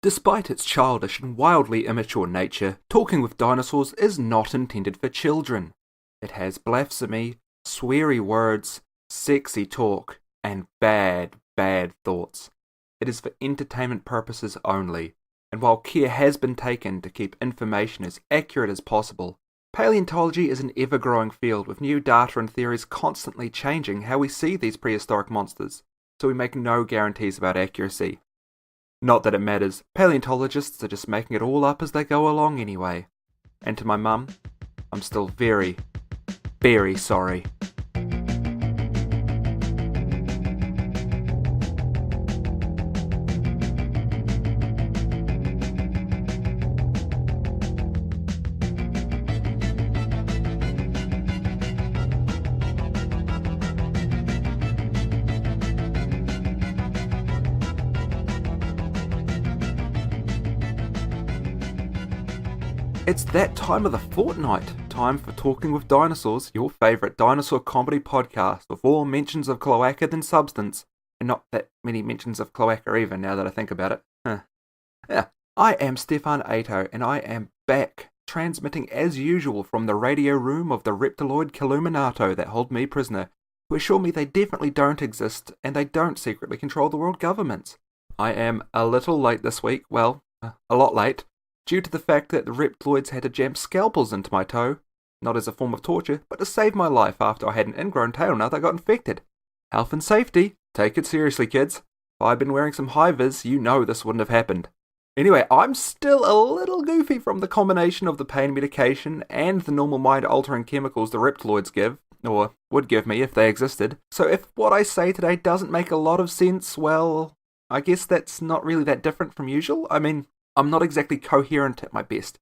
Despite its childish and wildly immature nature, Talking with Dinosaurs is not intended for children. It has blasphemy, sweary words, sexy talk, and bad, bad thoughts. It is for entertainment purposes only, and while care has been taken to keep information as accurate as possible, paleontology is an ever-growing field with new data and theories constantly changing how we see these prehistoric monsters, so we make no guarantees about accuracy. Not that it matters, paleontologists are just making it all up as they go along anyway. And to my mum, I'm still very, very sorry. It's that time of the fortnight. Time for Talking with Dinosaurs, your favourite dinosaur comedy podcast, with more mentions of cloaca than substance, and not that many mentions of cloaca either, now that I think about it. Yeah, I am Stefan Ato, and I am back, transmitting as usual from the radio room of the reptiloid Killuminato that hold me prisoner, who assure me they definitely don't exist, and they don't secretly control the world governments. I am a little late this week, well, a lot late, due to the fact that the reptiloids had to jam scalpels into my toe, not as a form of torture, but to save my life after I had an ingrown tailnail that got infected. Health and safety, take it seriously, kids. If I'd been wearing some high-vis, you know this wouldn't have happened. Anyway, I'm still a little goofy from the combination of the pain medication and the normal mind-altering chemicals the reptiloids give, or would give me if they existed, so if what I say today doesn't make a lot of sense, well, I guess that's not really that different from usual. I mean, I'm not exactly coherent at my best.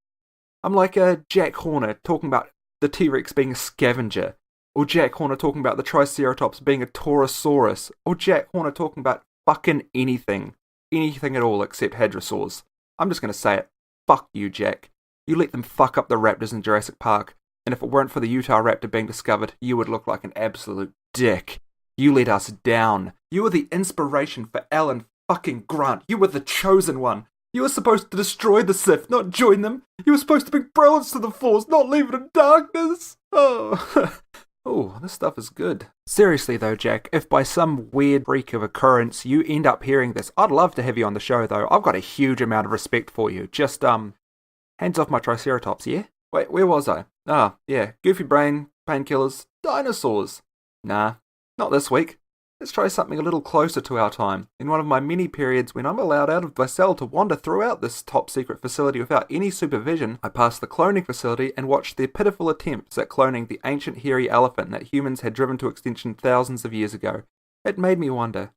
I'm like a Jack Horner talking about the T-Rex being a scavenger, or Jack Horner talking about the Triceratops being a Taurosaurus, or Jack Horner talking about fucking anything. Anything at all except hadrosaurs. I'm just going to say it. Fuck you, Jack. You let them fuck up the raptors in Jurassic Park, and if it weren't for the Utah raptor being discovered, you would look like an absolute dick. You let us down. You were the inspiration for Alan fucking Grant. You were the chosen one. You were supposed to destroy the Sith, not join them. You were supposed to bring brilliance to the Force, not leave it in darkness. Oh, oh, this stuff is good. Seriously though, Jack, if by some weird freak of occurrence you end up hearing this, I'd love to have you on the show though. I've got a huge amount of respect for you. Just, hands off my Triceratops, yeah? Wait, where was I? Ah, yeah, goofy brain, painkillers, dinosaurs. Nah, not this week. Let's try something a little closer to our time, in one of my many periods when I'm allowed out of my cell to wander throughout this top-secret facility without any supervision. I passed the cloning facility and watched their pitiful attempts at cloning the ancient hairy elephant that humans had driven to extinction thousands of years ago. It made me wonder,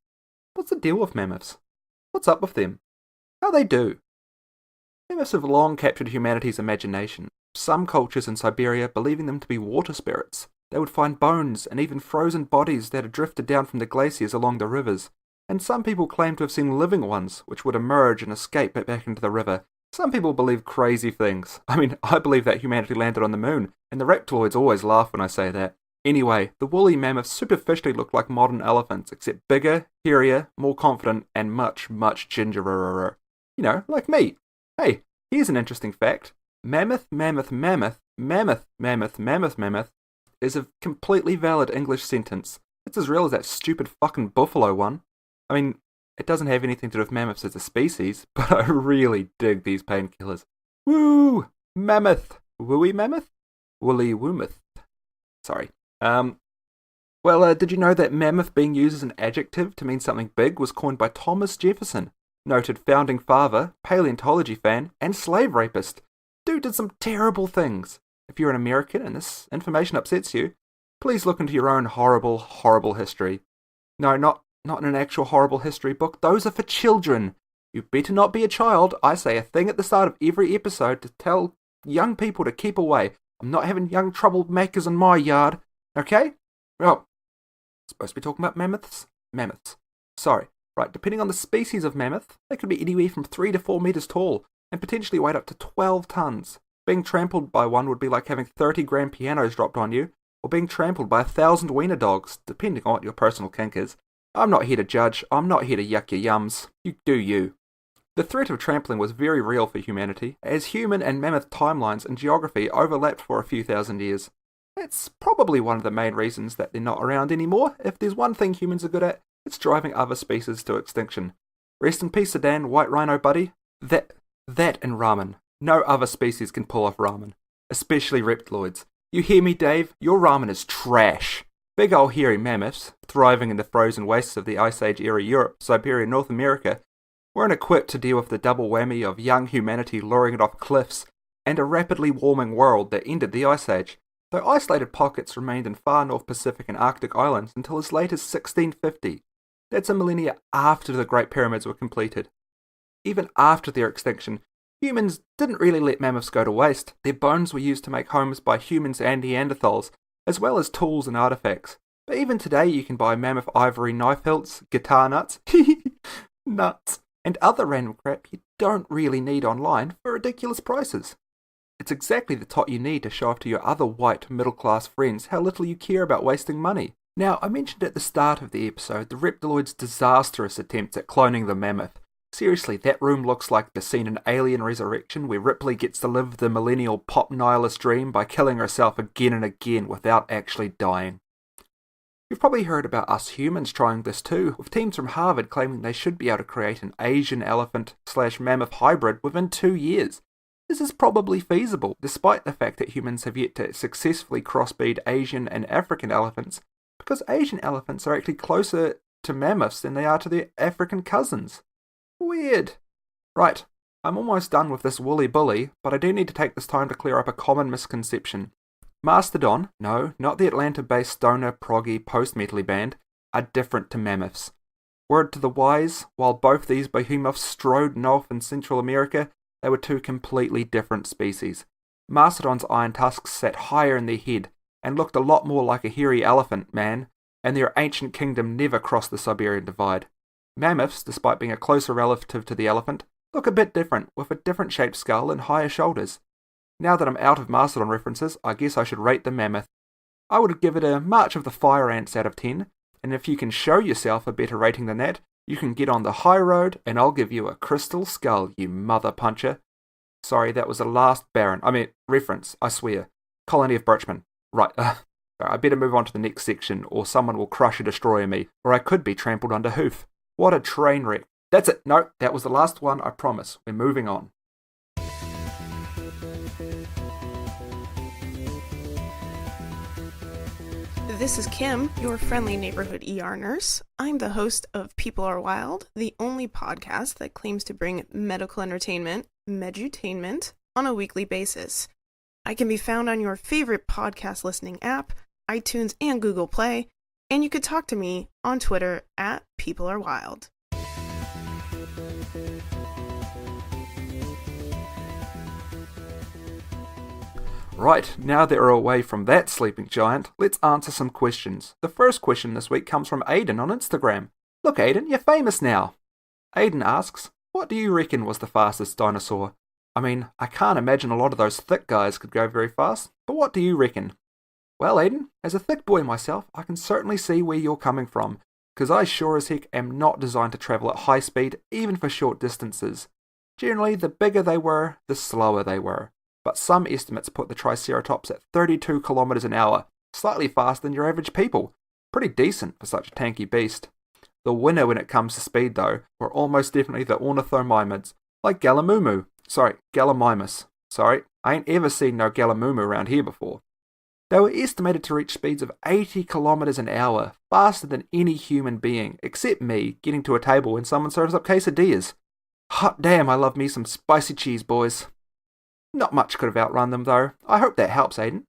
what's the deal with mammoths? What's up with them? How they do? Mammoths have long captured humanity's imagination, some cultures in Siberia believing them to be water spirits. They would find bones and even frozen bodies that had drifted down from the glaciers along the rivers, and some people claim to have seen living ones which would emerge and escape back into the river. Some people believe crazy things. I mean, I believe that humanity landed on the moon, and the reptiloids always laugh when I say that. Anyway, the woolly mammoths superficially look like modern elephants, except bigger, hairier, more confident, and much, much gingerer. You know, like me. Hey, here's an interesting fact. Mammoth, mammoth, mammoth, mammoth, mammoth, mammoth, mammoth, is a completely valid English sentence. It's as real as that stupid fucking buffalo one. I mean, it doesn't have anything to do with mammoths as a species, but I really dig these painkillers. Woo! Mammoth! Wooey mammoth? Woolly woomoth. Sorry. Well, did you know that mammoth being used as an adjective to mean something big was coined by Thomas Jefferson, noted founding father, paleontology fan, and slave rapist? Dude did some terrible things. If you're an American and this information upsets you, please look into your own horrible, horrible history. No, not in an actual horrible history book. Those are for children. You better not be a child. I say a thing at the start of every episode to tell young people to keep away. I'm not having young troublemakers in my yard. Okay? Well, supposed to be talking about mammoths? Mammoths. Sorry. Right, depending on the species of mammoth, they could be anywhere from 3 to 4 meters tall and potentially weigh up to 12 tons. Being trampled by one would be like having 30-gram pianos dropped on you, or being trampled by 1,000 wiener dogs, depending on what your personal kink is. I'm not here to judge, I'm not here to yuck your yums. You do you. The threat of trampling was very real for humanity, as human and mammoth timelines and geography overlapped for a few thousand years. That's probably one of the main reasons that they're not around anymore. If there's one thing humans are good at, it's driving other species to extinction. Rest in peace, Sedan, white rhino buddy. That and ramen. No other species can pull off ramen, especially reptiloids. You hear me, Dave? Your ramen is trash. Big ol' hairy mammoths, thriving in the frozen wastes of the Ice Age era Europe, Siberia, North America, weren't equipped to deal with the double whammy of young humanity luring it off cliffs and a rapidly warming world that ended the Ice Age, though isolated pockets remained in far North Pacific and Arctic islands until as late as 1650. That's a millennia after the Great Pyramids were completed. Even after their extinction, humans didn't really let mammoths go to waste. Their bones were used to make homes by humans and Neanderthals, as well as tools and artifacts. But even today you can buy mammoth ivory knife hilts, guitar nuts, nuts, and other random crap you don't really need online for ridiculous prices. It's exactly the tot you need to show off to your other white middle-class friends how little you care about wasting money. Now, I mentioned at the start of the episode the Reptiloids' disastrous attempts at cloning the mammoth. Seriously, that room looks like the scene in Alien Resurrection where Ripley gets to live the millennial pop nihilist dream by killing herself again and again without actually dying. You've probably heard about us humans trying this too, with teams from Harvard claiming they should be able to create an Asian elephant/mammoth hybrid within 2 years. This is probably feasible, despite the fact that humans have yet to successfully crossbreed Asian and African elephants, because Asian elephants are actually closer to mammoths than they are to their African cousins. Weird. Right, I'm almost done with this woolly bully, but I do need to take this time to clear up a common misconception. Mastodon, no, not the Atlanta-based stoner proggy post-metally band, are different to mammoths. Word to the wise, while both these behemoths strode north in Central America, they were two completely different species. Mastodon's iron tusks sat higher in their head, and looked a lot more like a hairy elephant, man, and their ancient kingdom never crossed the Siberian divide. Mammoths, despite being a closer relative to the elephant, look a bit different, with a different shaped skull and higher shoulders. Now that I'm out of Mastodon references, I guess I should rate the mammoth. I would give it a March of the Fire Ants out of 10, and if you can show yourself a better rating than that, you can get on the high road and I'll give you a crystal skull, you mother puncher. Sorry, that was the last reference, I swear. Colony of Birchmen. Right, I better move on to the next section, or someone will crush and destroy me, or I could be trampled under hoof. What a train wreck. That's it. No, that was the last one, I promise. We're moving on. This is Kim, your friendly neighborhood ER nurse. I'm the host of People Are Wild, the only podcast that claims to bring medical entertainment, medutainment, on a weekly basis. I can be found on your favorite podcast listening app, iTunes and Google Play, and you could talk to me on Twitter at People Are Wild. Right, now that we're away from that sleeping giant, let's answer some questions. The first question this week comes from Aiden on Instagram. Look Aiden, you're famous now. Aiden asks, what do you reckon was the fastest dinosaur? I mean, I can't imagine a lot of those thick guys could go very fast, but what do you reckon? Well Aiden, as a thick boy myself, I can certainly see where you're coming from, because I sure as heck am not designed to travel at high speed, even for short distances. Generally, the bigger they were, the slower they were. But some estimates put the Triceratops at 32 kilometers an hour, slightly faster than your average people. Pretty decent for such a tanky beast. The winner when it comes to speed though, were almost definitely the ornithomimids, like Gallimimus. Sorry, I ain't ever seen no Gallimimus around here before. They were estimated to reach speeds of 80 kilometers an hour, faster than any human being, except me getting to a table when someone serves up quesadillas. Hot damn, I love me some spicy cheese, boys. Not much could have outrun them though. I hope that helps, Aiden.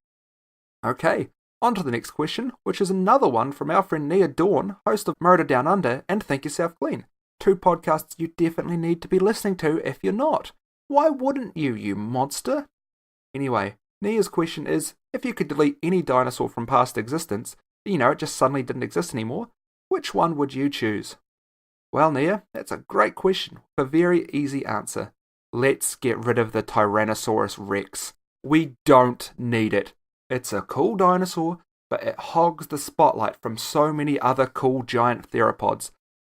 Okay, on to the next question, which is another one from our friend Nia Dawn, host of Murder Down Under and Think Yourself Clean. 2 podcasts you definitely need to be listening to if you're not. Why wouldn't you, you monster? Anyway, Nia's question is, if you could delete any dinosaur from past existence, it just suddenly didn't exist anymore, which one would you choose? Well, Nia, that's a great question, with a very easy answer. Let's get rid of the Tyrannosaurus Rex. We don't need it. It's a cool dinosaur, but it hogs the spotlight from so many other cool giant theropods.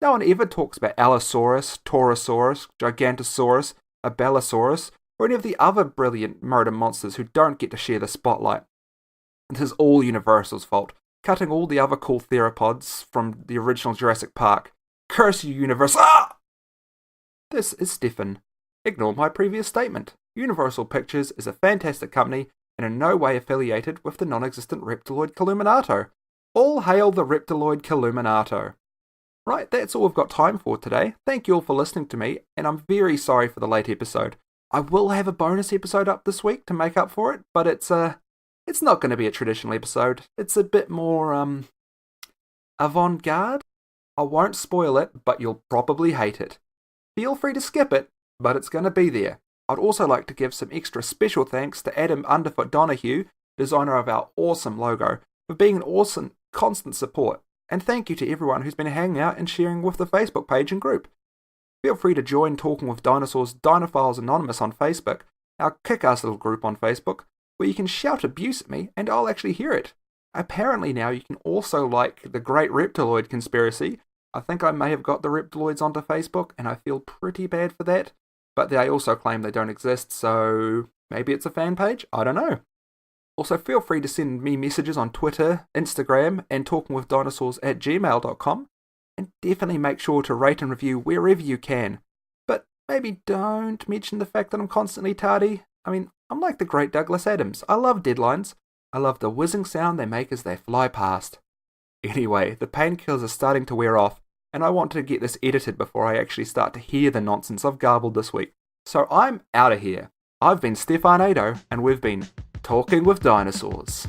No one ever talks about Allosaurus, Taurosaurus, Gigantosaurus, Abelisaurus, or any of the other brilliant murder monsters who don't get to share the spotlight. This is all Universal's fault, cutting all the other cool theropods from the original Jurassic Park. Curse you, Universal! Ah! This is Stefan. Ignore my previous statement. Universal Pictures is a fantastic company and in no way affiliated with the non-existent Reptiloid Killuminato. All hail the Reptiloid Killuminato. Right, that's all we've got time for today. Thank you all for listening to me, and I'm very sorry for the late episode. I will have a bonus episode up this week to make up for it, but it's not going to be a traditional episode. It's a bit more, avant-garde. I won't spoil it, but you'll probably hate it. Feel free to skip it, but it's going to be there. I'd also like to give some extra special thanks to Adam Underfoot Donahue, designer of our awesome logo, for being an awesome, constant support. And thank you to everyone who's been hanging out and sharing with the Facebook page and group. Feel free to join Talking with Dinosaurs Dinophiles Anonymous on Facebook, our kick-ass little group on Facebook, where you can shout abuse at me and I'll actually hear it. Apparently now you can also like the Great Reptiloid Conspiracy. I think I may have got the Reptiloids onto Facebook and I feel pretty bad for that, but they also claim they don't exist, so maybe it's a fan page? I don't know. Also, feel free to send me messages on Twitter, Instagram, and talkingwithdinosaurs@gmail.com. And definitely make sure to rate and review wherever you can. But maybe don't mention the fact that I'm constantly tardy. I mean, I'm like the great Douglas Adams. I love deadlines. I love the whizzing sound they make as they fly past. Anyway, the painkillers are starting to wear off, and I want to get this edited before I actually start to hear the nonsense I've garbled this week. So I'm out of here. I've been Stefan Ado, and we've been Talking with Dinosaurs.